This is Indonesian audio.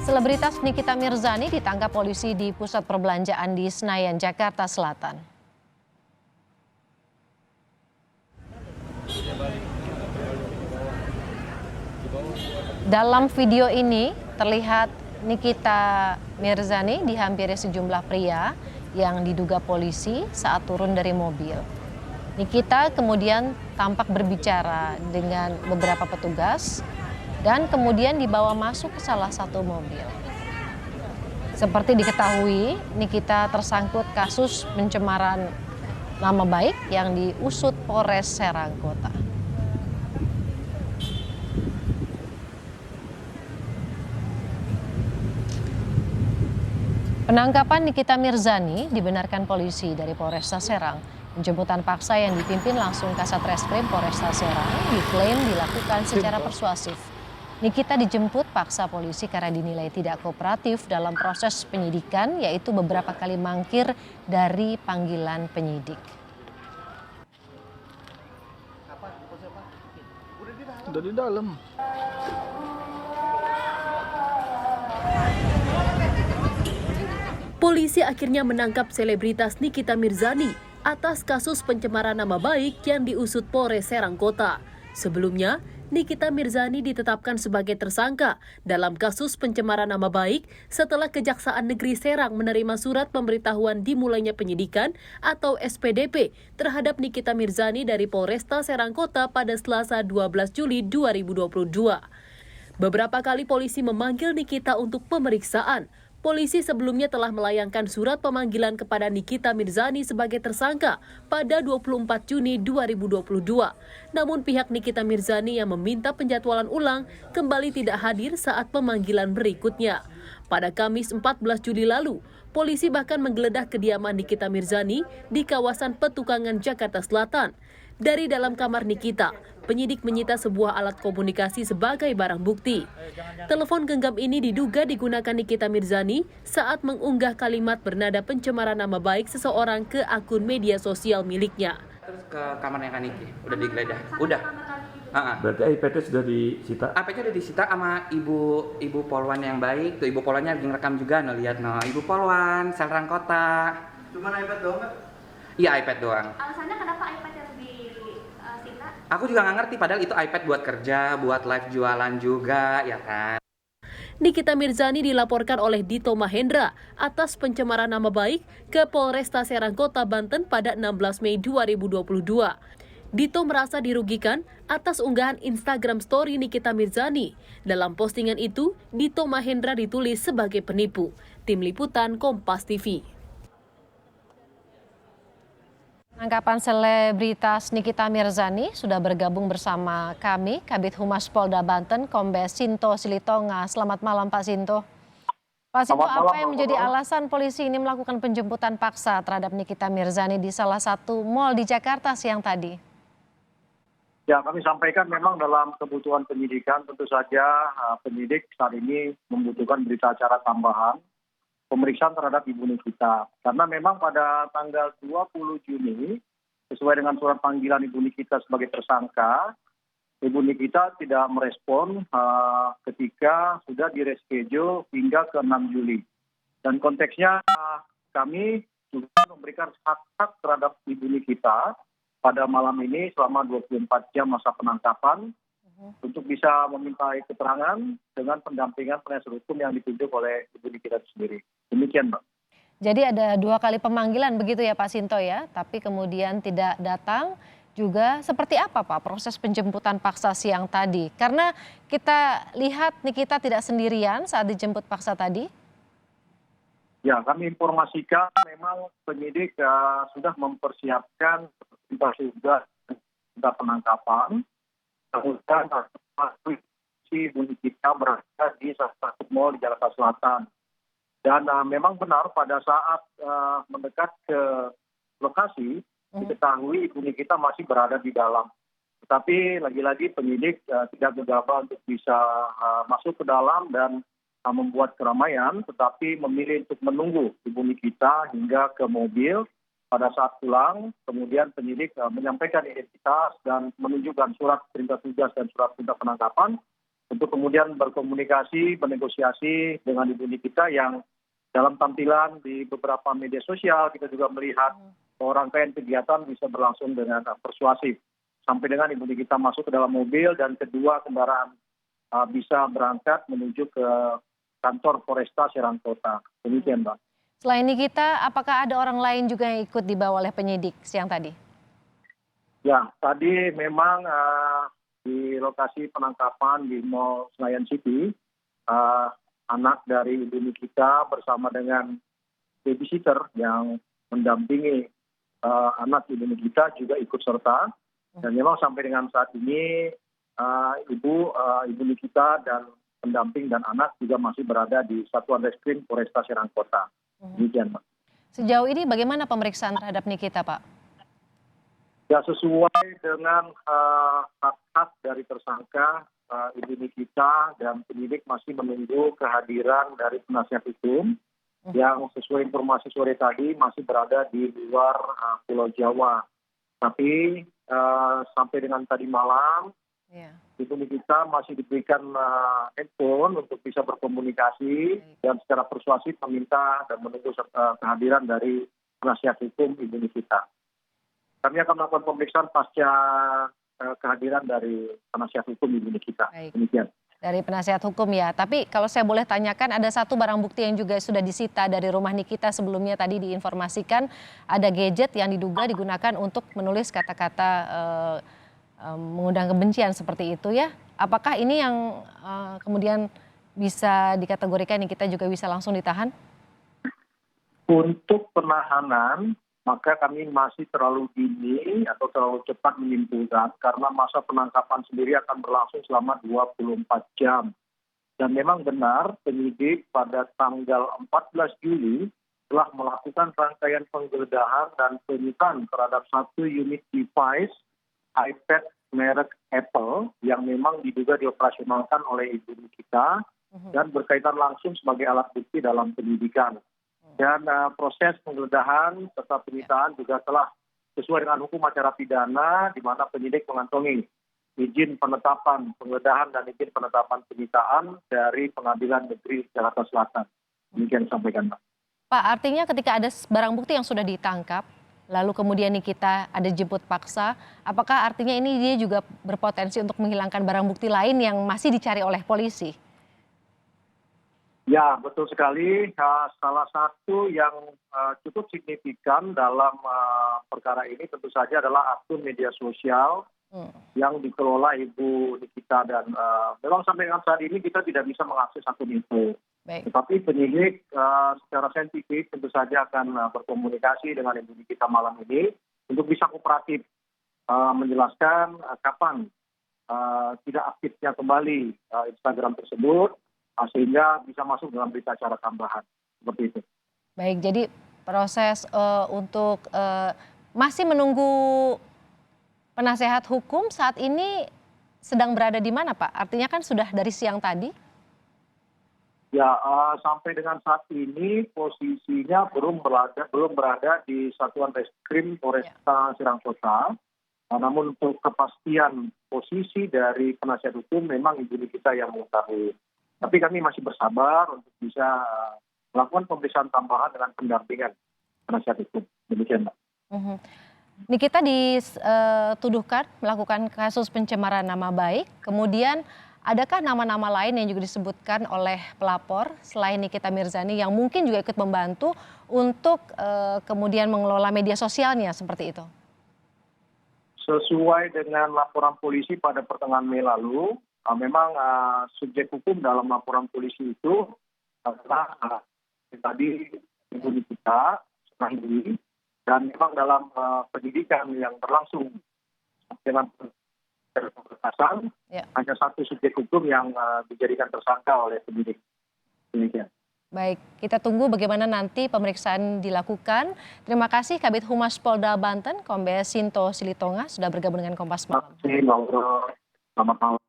Selebritas Nikita Mirzani ditangkap polisi di pusat perbelanjaan di Senayan, Jakarta Selatan. Dalam video ini terlihat Nikita Mirzani dihampiri sejumlah pria yang diduga polisi saat turun dari mobil. Nikita kemudian tampak berbicara dengan beberapa petugas dan kemudian dibawa masuk ke salah satu mobil. Seperti diketahui, Nikita tersangkut kasus pencemaran nama baik yang diusut Polres Serang Kota. Penangkapan Nikita Mirzani dibenarkan polisi dari Polresta Serang. Penjemputan paksa yang dipimpin langsung Kasat Reskrim Polresta Serang diklaim dilakukan secara persuasif. Nikita dijemput paksa polisi karena dinilai tidak kooperatif dalam proses penyidikan, yaitu beberapa kali mangkir dari panggilan penyidik. Udah di dalam. Polisi akhirnya menangkap selebritas Nikita Mirzani atas kasus pencemaran nama baik yang diusut Polres Serang Kota. Sebelumnya, Nikita Mirzani ditetapkan sebagai tersangka dalam kasus pencemaran nama baik setelah Kejaksaan Negeri Serang menerima surat pemberitahuan dimulainya penyidikan atau SPDP terhadap Nikita Mirzani dari Polresta Serang Kota pada Selasa 12 Juli 2022. Beberapa kali polisi memanggil Nikita untuk pemeriksaan. Polisi sebelumnya telah melayangkan surat pemanggilan kepada Nikita Mirzani sebagai tersangka pada 24 Juni 2022. Namun pihak Nikita Mirzani yang meminta penjadwalan ulang kembali tidak hadir saat pemanggilan berikutnya. Pada Kamis 14 Juli lalu, polisi bahkan menggeledah kediaman Nikita Mirzani di kawasan Petukangan, Jakarta Selatan. Dari dalam kamar Nikita, penyidik menyita sebuah alat komunikasi sebagai barang bukti. Telepon genggam ini diduga digunakan Nikita Mirzani saat mengunggah kalimat bernada pencemaran nama baik seseorang ke akun media sosial miliknya. Terus ke kamarnya Kak Niki, udah digeledah? Udah. Berarti iPad-nya sudah disita? iPad-nya udah disita sama ibu Polwan yang baik. Tuh ibu Polwannya lagi ngerekam juga, lihat ibu Polwan, Serang Kota. Cuma iPad doang nggak? Iya, iPad doang. Alasannya kenapa iPad yang disita? Aku juga nggak ngerti, padahal itu iPad buat kerja, buat live jualan juga, ya kan. Nikita Mirzani dilaporkan oleh Dito Mahendra atas pencemaran nama baik ke Polresta Serang Kota, Banten pada 16 Mei 2022. Dito merasa dirugikan atas unggahan Instagram story Nikita Mirzani. Dalam postingan itu, Dito Mahendra ditulis sebagai penipu. Tim Liputan Kompas TV. Penangkapan selebritas Nikita Mirzani sudah bergabung bersama kami, Kabid Humas Polda Banten, Kombes Sinto Silitonga. Selamat malam Pak Sinto. Pak Sinto, apa yang menjadi alasan polisi ini melakukan penjemputan paksa terhadap Nikita Mirzani di salah satu mal di Jakarta siang tadi? Ya, kami sampaikan memang dalam kebutuhan penyidikan tentu saja penyidik saat ini membutuhkan berita acara tambahan pemeriksaan terhadap Ibu Nikita. Karena memang pada tanggal 20 Juni, sesuai dengan surat panggilan Ibu Nikita sebagai tersangka, Ibu Nikita tidak merespon ketika sudah direschedule hingga ke 6 Juli. Dan konteksnya kami juga memberikan hak-hak terhadap Ibu Nikita pada malam ini selama 24 jam masa penangkapan untuk bisa memintai keterangan dengan pendampingan penasihat hukum yang ditunjuk oleh Ibu Nikita sendiri. Demikian, Mbak. Jadi ada 2 kali pemanggilan begitu ya Pak Sinto ya, tapi kemudian tidak datang juga. Seperti apa Pak proses penjemputan paksa siang tadi? Karena kita lihat Nikita tidak sendirian saat dijemput paksa tadi. Ya, kami informasikan memang penyidik sudah mempersiapkan tugas penangkapan. Kemudian si Ibu Nikita berada di salah satu mal di Jakarta Selatan. Dan memang benar pada saat mendekat ke lokasi, diketahui Ibu Nikita masih berada di dalam. Tetapi lagi-lagi penyidik tidak gegabah untuk bisa masuk ke dalam dan membuat keramaian, tetapi memilih untuk menunggu Ibu Nikita hingga ke mobil. Pada saat pulang, kemudian penyidik menyampaikan identitas dan menunjukkan surat perintah tugas dan surat perintah penangkapan untuk kemudian berkomunikasi, bernegosiasi dengan Ibu Nikita yang dalam tampilan di beberapa media sosial kita juga melihat rangkaian kegiatan bisa berlangsung dengan persuasif. Sampai dengan Ibu Nikita masuk ke dalam mobil dan kedua kendaraan bisa berangkat menuju ke kantor Polresta Serang Kota. Demikian, Mbak. Selain Nikita, apakah ada orang lain juga yang ikut dibawa oleh penyidik siang tadi? Ya, tadi memang di lokasi penangkapan di Mall Senayan City, anak dari Ibu Nikita bersama dengan babysitter yang mendampingi anak Ibu Nikita juga ikut serta. Dan memang sampai dengan saat ini Ibu Nikita dan pendamping dan anak juga masih berada di Satuan Reskrim Polresta Serang Kota. Demikian, Pak. Sejauh ini bagaimana pemeriksaan terhadap Nikita, Pak? Ya, sesuai dengan hak-hak dari tersangka, Ibu Nikita dan penyidik masih menunggu kehadiran dari penasihat hukum yang sesuai informasi sore tadi masih berada di luar Pulau Jawa. Tapi sampai dengan tadi malam, Ibu Nikita masih diberikan handphone untuk bisa berkomunikasi dan secara persuasif meminta dan menunggu kehadiran dari penasihat hukum Ibu Nikita. Kami akan melakukan pemeriksaan pasca kehadiran dari penasihat hukum Ibu Nikita. Demikian. Dari penasihat hukum ya, tapi kalau saya boleh tanyakan ada satu barang bukti yang juga sudah disita dari rumah Nikita sebelumnya tadi diinformasikan ada gadget yang diduga digunakan untuk menulis kata-kata mengundang kebencian seperti itu ya. Apakah ini yang kemudian bisa dikategorikan Nikita juga bisa langsung ditahan? Untuk penahanan, maka kami masih terlalu dini atau terlalu cepat menyimpulkan karena masa penangkapan sendiri akan berlangsung selama 24 jam. Dan memang benar penyidik pada tanggal 14 Juli telah melakukan rangkaian penggeledahan dan penyitaan terhadap satu unit device iPad merek Apple yang memang diduga dioperasionalkan oleh Ibu Nikita dan berkaitan langsung sebagai alat bukti dalam penyidikan. Dan proses penggeledahan serta penyitaan juga telah sesuai dengan hukum acara pidana di mana penyidik mengantongi izin penetapan penggeledahan dan izin penetapan penyitaan dari Pengadilan Negeri Jakarta Selatan. Demikian disampaikan, Pak. Pak, artinya ketika ada barang bukti yang sudah ditangkap, lalu kemudian Nikita ada jemput paksa, apakah artinya ini dia juga berpotensi untuk menghilangkan barang bukti lain yang masih dicari oleh polisi? Ya, betul sekali. Salah satu yang cukup signifikan dalam perkara ini tentu saja adalah akun media sosial yang dikelola Ibu Nikita dan memang sampai dengan saat ini kita tidak bisa mengakses akun itu. Tetapi penyidik secara saintifik tentu saja akan berkomunikasi dengan Ibu Nikita malam ini untuk bisa kooperatif menjelaskan kapan tidak aktifnya kembali Instagram tersebut. Sehingga bisa masuk dalam berita acara tambahan seperti itu. Baik, jadi proses untuk masih menunggu penasehat hukum saat ini sedang berada di mana, Pak? Artinya kan sudah dari siang tadi? Ya, sampai dengan saat ini posisinya belum berada di Satuan Reskrim Polresta Serang Kota. Namun untuk kepastian posisi dari penasihat hukum memang Ibu Nikita yang mengetahui. Tapi kami masih bersabar untuk bisa melakukan pemeriksaan tambahan dengan pendampingan penasihat hukum. Demikian, Mbak. Nikita dituduhkan melakukan kasus pencemaran nama baik. Kemudian adakah nama-nama lain yang juga disebutkan oleh pelapor selain Nikita Mirzani yang mungkin juga ikut membantu untuk kemudian mengelola media sosialnya seperti itu? Sesuai dengan laporan polisi pada pertengahan Mei lalu, memang subjek hukum dalam laporan polisi itu adalah tadi Ibu Nikita Mirzani dan memang dalam penyidikan yang berlangsung dengan pemberkasan hanya satu subjek hukum yang dijadikan tersangka oleh penyidik. Demikian. Baik, kita tunggu bagaimana nanti pemeriksaan dilakukan. Terima kasih Kabid Humas Polda Banten, Kombes Sinto Silitonga sudah bergabung dengan Kompas Malam. Terima kasih, selamat malam.